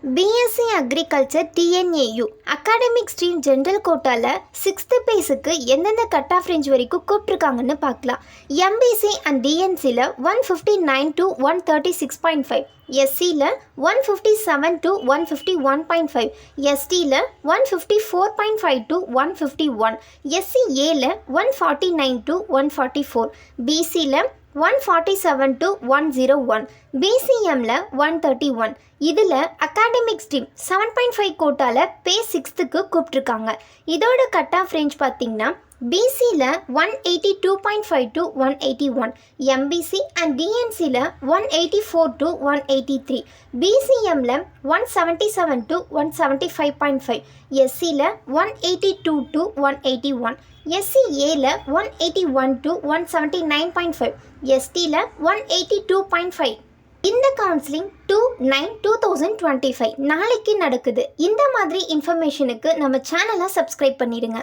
BSc agriculture TNAU academic stream general கோட்டாவில் 6th பேஸுக்கு எந்தெந்த cut off range வரைக்கும் கூப்பிட்ருக்காங்கன்னு பார்க்கலாம். எம்பிசி அண்ட் டிஎன்சியில் 159 to 136.5, எஸ்சியில் 157 to 151.5, எஸ்டியில் 154.5 to 151, எஸ்சிஏல 149 to 144, பிசியில் 147 to 101, பிசிஎம்ல 131. இதில் அகாடமிக் ஸ்ட்ரீம் 7.5 கோட்டாவில் பே 6th கூப்பிட்ருக்காங்க. இதோட கட் ஆஃப் ரேஞ்ச் பார்த்திங்கன்னா பிசியில் 182.5 to 181, எம்பிசி அண்ட் டிஎன்சியில் 184 to 183, பிசிஎம்மில் 177 to 175.5, எஸ்சியில் 182 to 181, எஸ்சிஏல 181 to 179.5, எஸ்டியில் 182.5. இந்த கவுன்சிலிங் 2/9/2025 நாளைக்கு நடக்குது. இந்த மாதிரி இன்ஃபர்மேஷனுக்கு நம்ம சேனலை சப்ஸ்கிரைப் பண்ணிடுங்க.